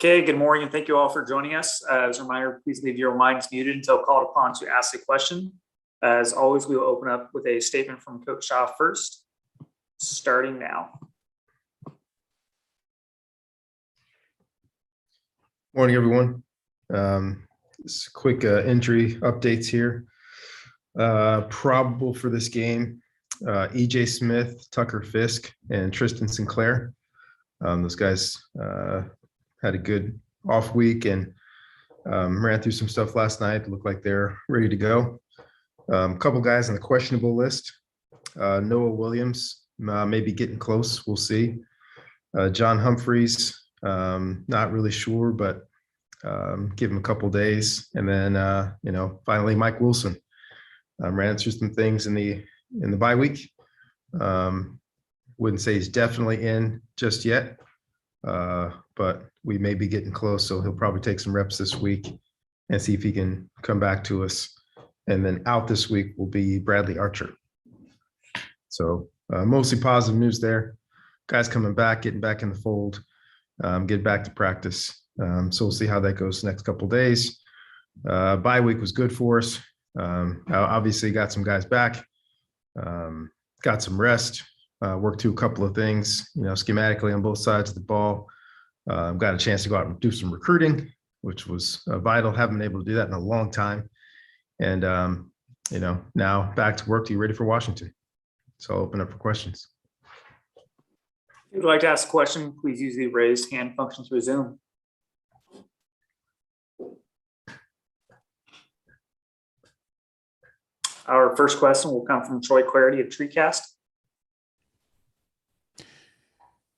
Okay, good morning, and thank you all for joining us. As a reminder, please leave your lines muted until called upon to ask a question. As always, we will open up with a statement from Coach Shaw first, starting now. Morning, everyone. Just quick injury updates here. Probable for this game, EJ Smith, Tucker Fisk, and Tristan Sinclair. Those guys had a good off week and ran through some stuff last night. Looked like they're ready to go. A couple guys on the questionable list. Noah Williams may be getting close. We'll see. John Humphreys, not really sure, but give him a couple days. And then, finally, Mike Wilson ran through some things in the bye week. Wouldn't say he's definitely in just yet, but we may be getting close. So he'll probably take some reps this week and see if he can come back to us. And then out this week will be Bradley Archer. So mostly positive news there. Guys coming back, getting back in the fold, get back to practice. So we'll see how that goes the next couple of days. Bye week was good for us. Obviously got some guys back, got some rest, worked through a couple of things, schematically on both sides of the ball. Got a chance to go out and do some recruiting, which was vital. Haven't been able to do that in a long time. And, now back to work to get ready for Washington. So I'll open up for questions. If you'd like to ask a question, please use the raise hand function through Zoom. Our first question will come from Troy Clarity of TreeCast.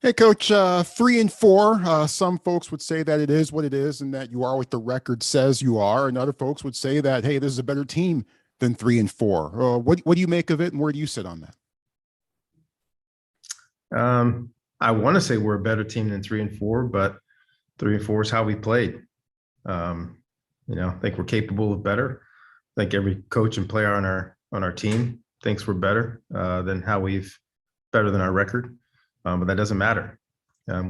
Hey, Coach, 3-4. Some folks would say that it is what it is and that you are what the record says you are. And other folks would say that, hey, this is a better team than 3-4. What do you make of it, and where do you sit on that? I want to say we're a better team than 3-4, but 3-4 is how we played. I think we're capable of better. I think every coach and player on our team thinks we're better than our record. But that doesn't matter.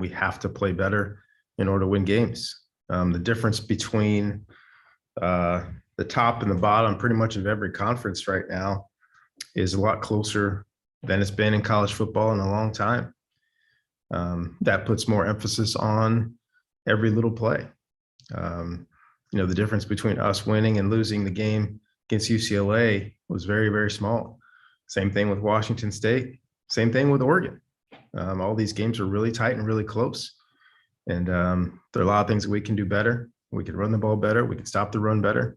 We have to play better in order to win games. The difference between the top and the bottom pretty much of every conference right now is a lot closer than it's been in college football in a long time. That puts more emphasis on every little play. The difference between us winning and losing the game against UCLA was very, very small. Same thing with Washington State. Same thing with Oregon. All these games are really tight and really close. And there are a lot of things that we can do better. We can run the ball better. We can stop the run better.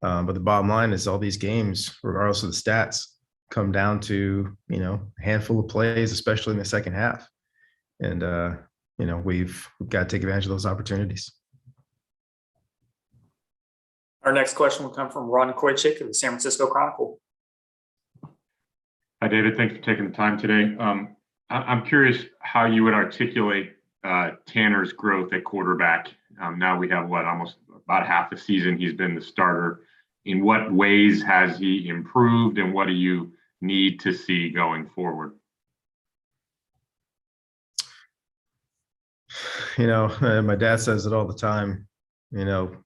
But the bottom line is all these games, regardless of the stats, come down to, a handful of plays, especially in the second half. And, we've got to take advantage of those opportunities. Our next question will come from Ron Koychik of the San Francisco Chronicle. Hi, David. Thanks for taking the time today. I'm curious how you would articulate Tanner's growth at quarterback. Now we have almost about half the season he's been the starter. In what ways has he improved, and what do you need to see going forward? My dad says it all the time.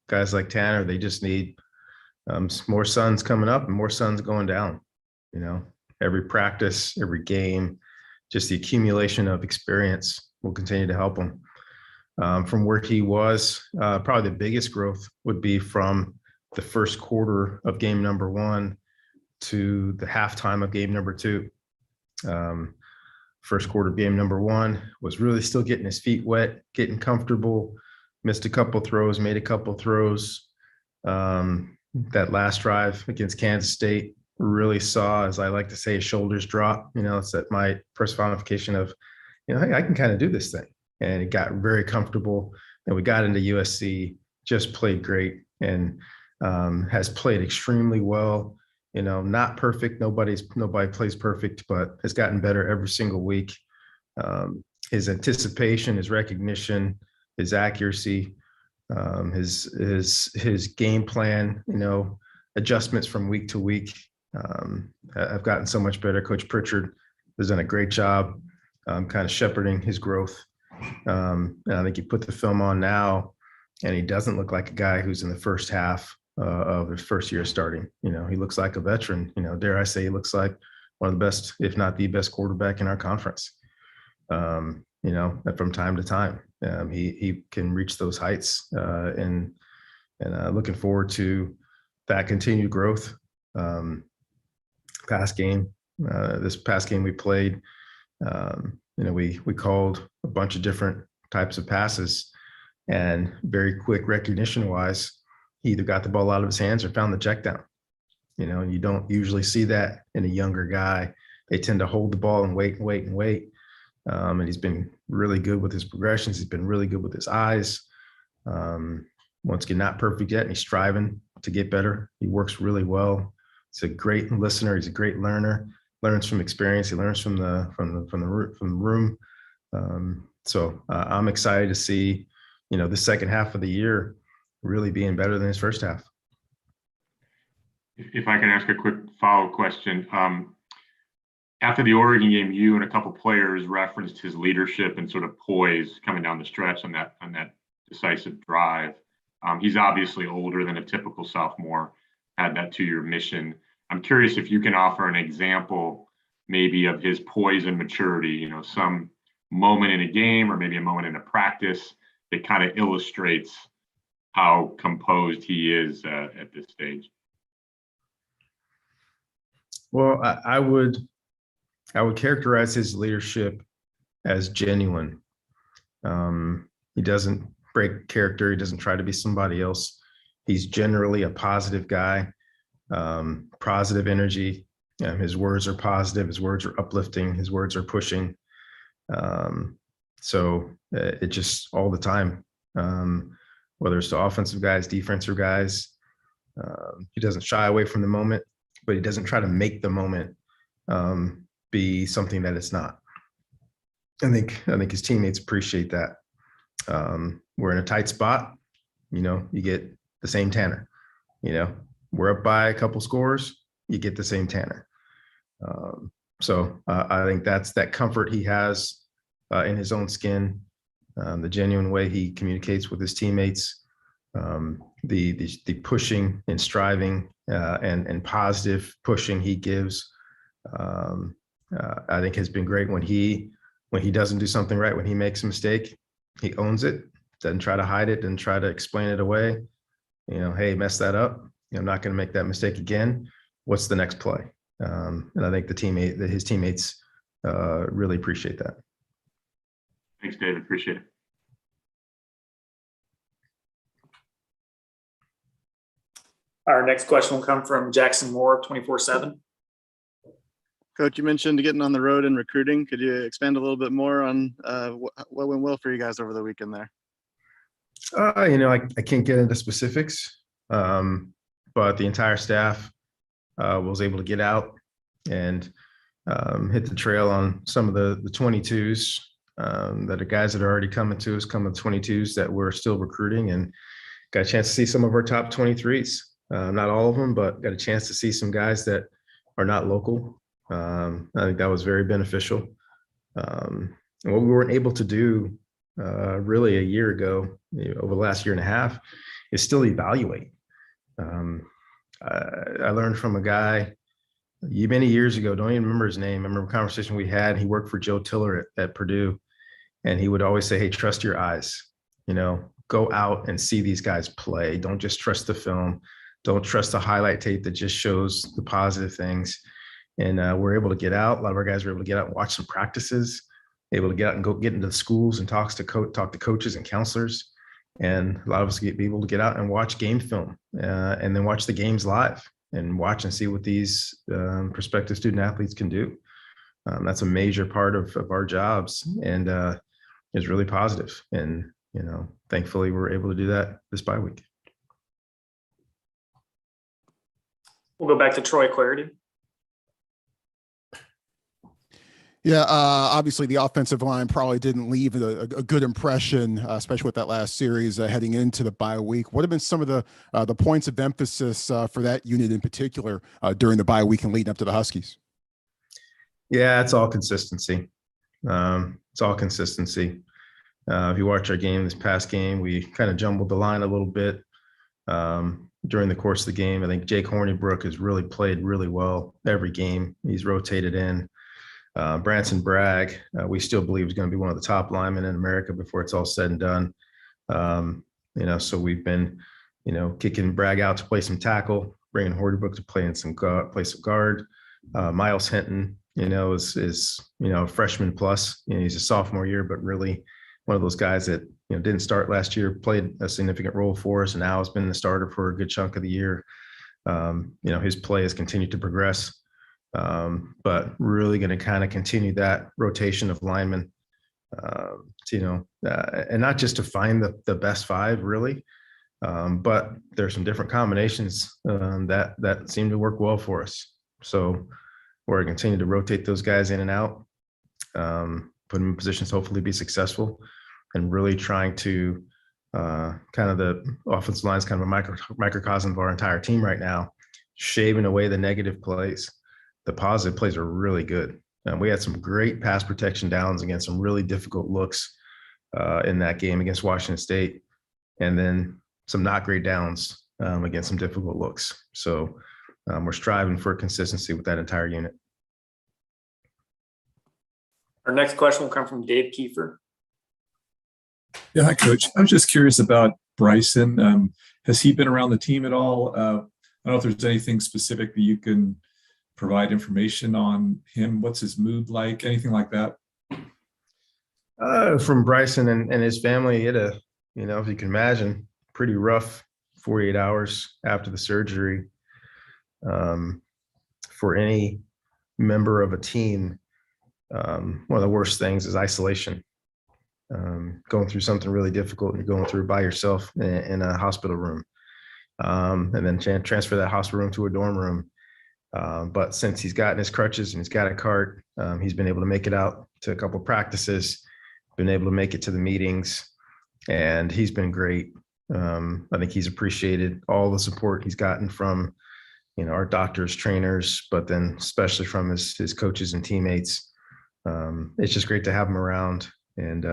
Guys like Tanner, they just need more suns coming up and more suns going down. Every practice, every game, just the accumulation of experience will continue to help him. From where he was, probably the biggest growth would be from the first quarter of game number 1 to the halftime of game number 2. First quarter of game number 1 was really still getting his feet wet, getting comfortable, missed a couple throws, made a couple throws. That last drive against Kansas State really saw, as I like to say, his shoulders drop. It's that my personification of, hey, I can kind of do this thing. And it got very comfortable. And we got into USC, just played great, and has played extremely well. Not perfect. Nobody plays perfect, but has gotten better every single week. His anticipation, his recognition, his accuracy, his game plan, adjustments from week to week. I've gotten so much better. Coach Pritchard has done a great job kind of shepherding his growth. And I think you put the film on now, and he doesn't look like a guy who's in the first half of his first year starting. He looks like a veteran. Dare I say, he looks like one of the best, if not the best quarterback in our conference. From time to time, he can reach those heights, and looking forward to that continued growth. Pass game, this past game we played, we called a bunch of different types of passes, and very quick recognition wise, he either got the ball out of his hands or found the check down. And you don't usually see that in a younger guy. They tend to hold the ball and wait and wait and wait. And he's been really good with his progressions. He's been really good with his eyes. Once again, not perfect yet, and he's striving to get better. He works really well. He's a great listener. He's a great learner. Learns from experience. He learns from the room. So I'm excited to see, the second half of the year really being better than his first half. If I can ask a quick follow-up question. After the Oregon game, you and a couple players referenced his leadership and sort of poise coming down the stretch on that decisive drive. He's obviously older than a typical sophomore, had that 2-year mission. I'm curious if you can offer an example maybe of his poise and maturity, some moment in a game or maybe a moment in a practice that kind of illustrates how composed he is at this stage. Well, I would characterize his leadership as genuine. He doesn't break character. He doesn't try to be somebody else. He's generally a positive guy, positive energy. His words are positive. His words are uplifting. His words are pushing. So it just all the time, whether it's to offensive guys, defensive guys, he doesn't shy away from the moment, but he doesn't try to make the moment be something that it's not. I think his teammates appreciate that. We're in a tight spot, you get the same Tanner, we're up by a couple scores, you get the same Tanner. So I think that's that comfort he has in his own skin, the genuine way he communicates with his teammates, the pushing and striving and positive pushing he gives. I think has been great when he doesn't do something right, when he makes a mistake, he owns it, doesn't try to hide it, doesn't try to explain it away. Hey, mess that up. I'm not going to make that mistake again. What's the next play? And I think his teammates really appreciate that. Thanks, David. Appreciate it. Our next question will come from Jackson Moore, 24/7. Coach, you mentioned getting on the road and recruiting. Could you expand a little bit more on what went well for you guys over the weekend there? I can't get into specifics, but the entire staff was able to get out and hit the trail on some of the 22s that are guys that are already coming to us, coming 22s that we're still recruiting, and got a chance to see some of our top 23s. Not all of them, but got a chance to see some guys that are not local. I think that was very beneficial. And what we weren't able to do really a year ago, over the last year and a half, is still evaluate. I learned from a guy many years ago, don't even remember his name. I remember a conversation we had. He worked for Joe Tiller at Purdue, and he would always say, hey, trust your eyes, go out and see these guys play. Don't just trust the film. Don't trust the highlight tape that just shows the positive things. And we're able to get out. A lot of our guys were able to get out and watch some practices, able to get out and go get into the schools and talk to coaches and counselors. And a lot of us be able to get out and watch game film and then watch the games live and watch and see what these prospective student athletes can do. That's a major part of our jobs, and is really positive. And, thankfully we're able to do that this bye week. We'll go back to Troy Clarity. Yeah, obviously the offensive line probably didn't leave a good impression, especially with that last series heading into the bye week. What have been some of the points of emphasis for that unit in particular during the bye week and leading up to the Huskies? Yeah, it's all consistency. It's all consistency. If you watch our game, this past game, we kind of jumbled the line a little bit during the course of the game. I think Jake Hornibrook has really played really well every game. He's rotated in. Branson Bragg, we still believe is going to be one of the top linemen in America before it's all said and done. So we've been, kicking Bragg out to play some tackle, bringing Hornibrook to play in some guard. Miles Hinton, is a freshman plus. He's a sophomore year, but really one of those guys that didn't start last year, played a significant role for us, and now has been the starter for a good chunk of the year. His play has continued to progress, but really going to kind of continue that rotation of linemen, and not just to find the best five really, but there's some different combinations that seem to work well for us. So we're going to continue to rotate those guys in and out, put them in positions to hopefully be successful, and really trying to kind of the offensive line is kind of a microcosm of our entire team right now, shaving away the negative plays. The positive plays are really good. We had some great pass protection downs against some really difficult looks in that game against Washington State, and then some not great downs against some difficult looks. So we're striving for consistency with that entire unit. Our next question will come from Dave Kiefer. Yeah, hi, Coach. I was just curious about Bryson. Has he been around the team at all? I don't know if there's anything specific that you can provide information on him. What's his mood like? Anything like that? From Bryson and his family, he had if you can imagine, pretty rough 48 hours after the surgery. For any member of a team, one of the worst things is isolation. Going through something really difficult and you're going through by yourself in a hospital room, and then transfer that hospital room to a dorm room. But since he's gotten his crutches and he's got a cart, he's been able to make it out to a couple of practices, been able to make it to the meetings, and he's been great. I think he's appreciated all the support he's gotten from, our doctors, trainers, but then especially from his coaches and teammates. It's just great to have him around. And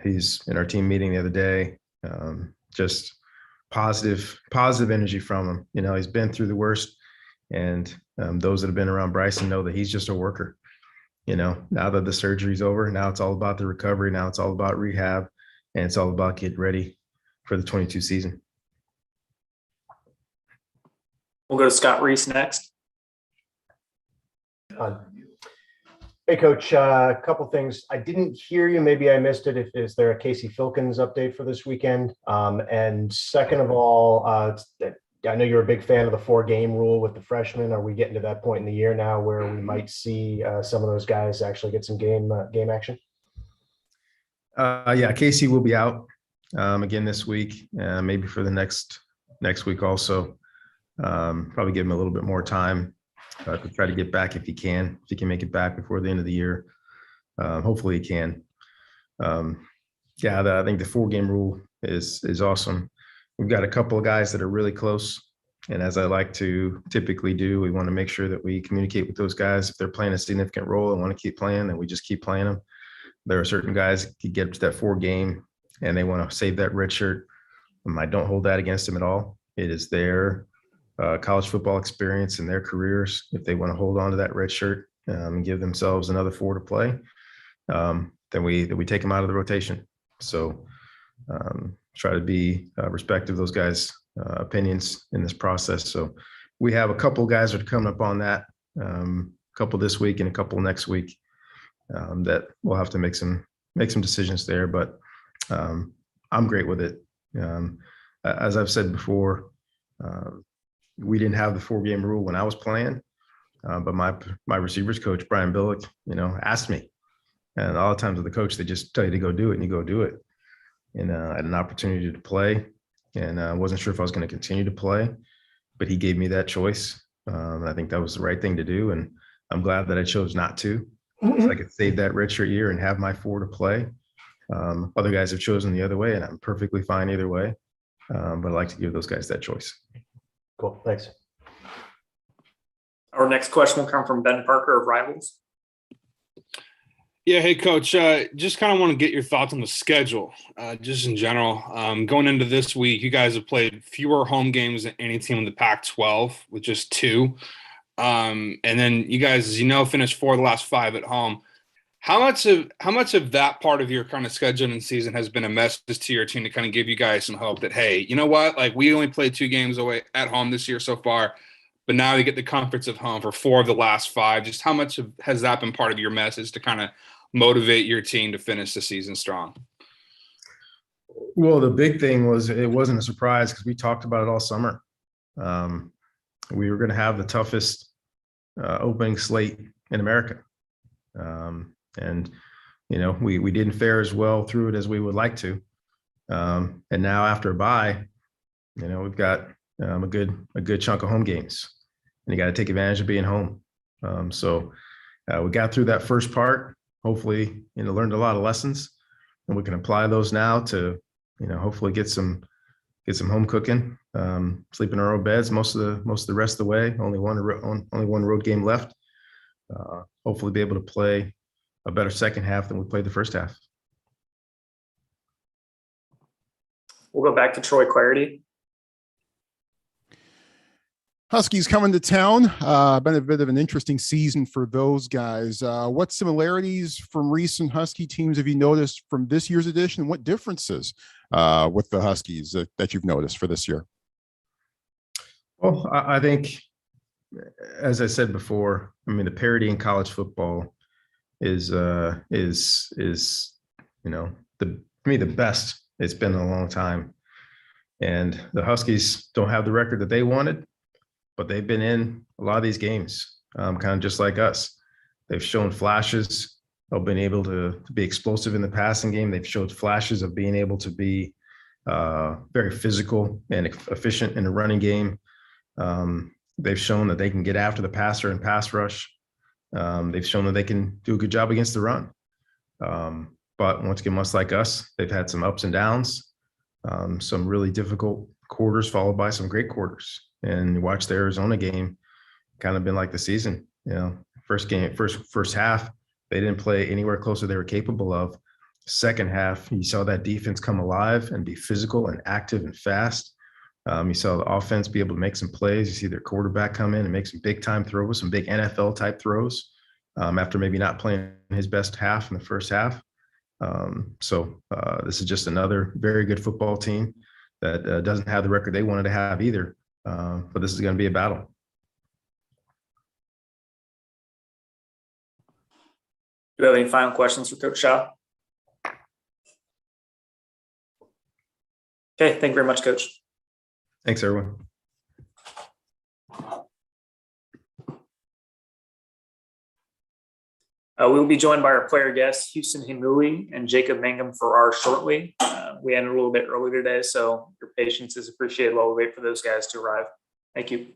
he's in our team meeting the other day. Just positive energy from him. He's been through the worst, and those that have been around Bryson know that he's just a worker. Now that the surgery's over, now it's all about the recovery. Now it's all about rehab, and it's all about getting ready for the 22 season. We'll go to Scott Reese next. Hey, Coach, a couple things. I didn't hear you. Maybe I missed it. Is there a Casey Filkins update for this weekend? And second of all, I know you're a big fan of the 4-game rule with the freshmen. Are we getting to that point in the year now where we might see some of those guys actually get some game action? Casey will be out again this week, maybe for the next week also. Probably give him a little bit more time to try to get back if he can make it back before the end of the year. Hopefully he can. I think the 4-game rule is awesome. We've got a couple of guys that are really close, and as I like to typically do, we want to make sure that we communicate with those guys. If they're playing a significant role and want to keep playing, then we just keep playing them. There are certain guys that could get up to that 4-game and they want to save that red shirt. I don't hold that against them at all. It is their college football experience and their careers. If they want to hold on to that red shirt and give themselves another 4 to play, then we take them out of the rotation. So try to be respectful of those guys' opinions in this process. So we have a couple guys that are coming up on that, a couple this week and a couple next week, that we'll have to make some decisions there. But I'm great with it. As I've said before, we didn't have the 4-game rule when I was playing, but my receivers coach, Brian Billick, asked me. And all the times with the coach, they just tell you to go do it, and you go do it. And I had an opportunity to play, and I wasn't sure if I was going to continue to play, but he gave me that choice. And I think that was the right thing to do. And I'm glad that I chose not to. So I could save that redshirt year and have my 4 to play. Other guys have chosen the other way, and I'm perfectly fine either way. But I'd like to give those guys that choice. Cool. Thanks. Our next question will come from Ben Parker of Rivals. Yeah, hey coach. Just kind of want to get your thoughts on the schedule, just in general. Going into this week, you guys have played fewer home games than any team in the Pac-12 with just 2. And then you guys, as you know, finished 4 of the last 5 at home. How much of that part of your kind of scheduling season has been a message to your team to kind of give you guys some hope that, hey, you know what? Like, we only played 2 games away at home this year so far, but now we get the comforts of home for 4 of the last 5. Just how much has that been part of your message to kind of motivate your team to finish the season strong? Well, the big thing was it wasn't a surprise because we talked about it all summer. We were going to have the toughest opening slate in America. And, we didn't fare as well through it as we would like to. And now after a bye, we've got a good chunk of home games, and you got to take advantage of being home. So we got through that first part, hopefully, learned a lot of lessons, and we can apply those now to, hopefully get some home cooking, sleep in our own beds most of the rest of the way. Only one road game left. Hopefully be able to play a better second half than we played the first half. We'll go back to Troy Clarity. Huskies coming to town. Been a bit of an interesting season for those guys. What similarities from recent Husky teams have you noticed from this year's edition? And what differences with the Huskies that you've noticed for this year? Well, I think, as I said before, the parity in college football is for me, the best it's been in a long time. And the Huskies don't have the record that they wanted, but they've been in a lot of these games, kind of just like us. They've shown flashes of being able to be explosive in the passing game. They've showed flashes of being able to be very physical and efficient in the running game. They've shown that they can get after the passer and pass rush. They've shown that they can do a good job against the run. But once again, much like us, they've had some ups and downs, some really difficult quarters followed by some great quarters. And you watch the Arizona game, kind of been like the season. First half, they didn't play anywhere close to what they were capable of. Second half, you saw that defense come alive and be physical and active and fast. You saw the offense be able to make some plays. You see their quarterback come in and make some big time throws, some big NFL type throws, after maybe not playing his best half in the first half. So this is just another very good football team that doesn't have the record they wanted to have either. But this is going to be a battle. Do you have any final questions for Coach Shaw? Okay, thank you very much, Coach. Thanks, everyone. We will be joined by our player guests, Houston Heimuli and Jacob Mangum-Farrar shortly. We ended a little bit early today, so your patience is appreciated while we wait for those guys to arrive. Thank you.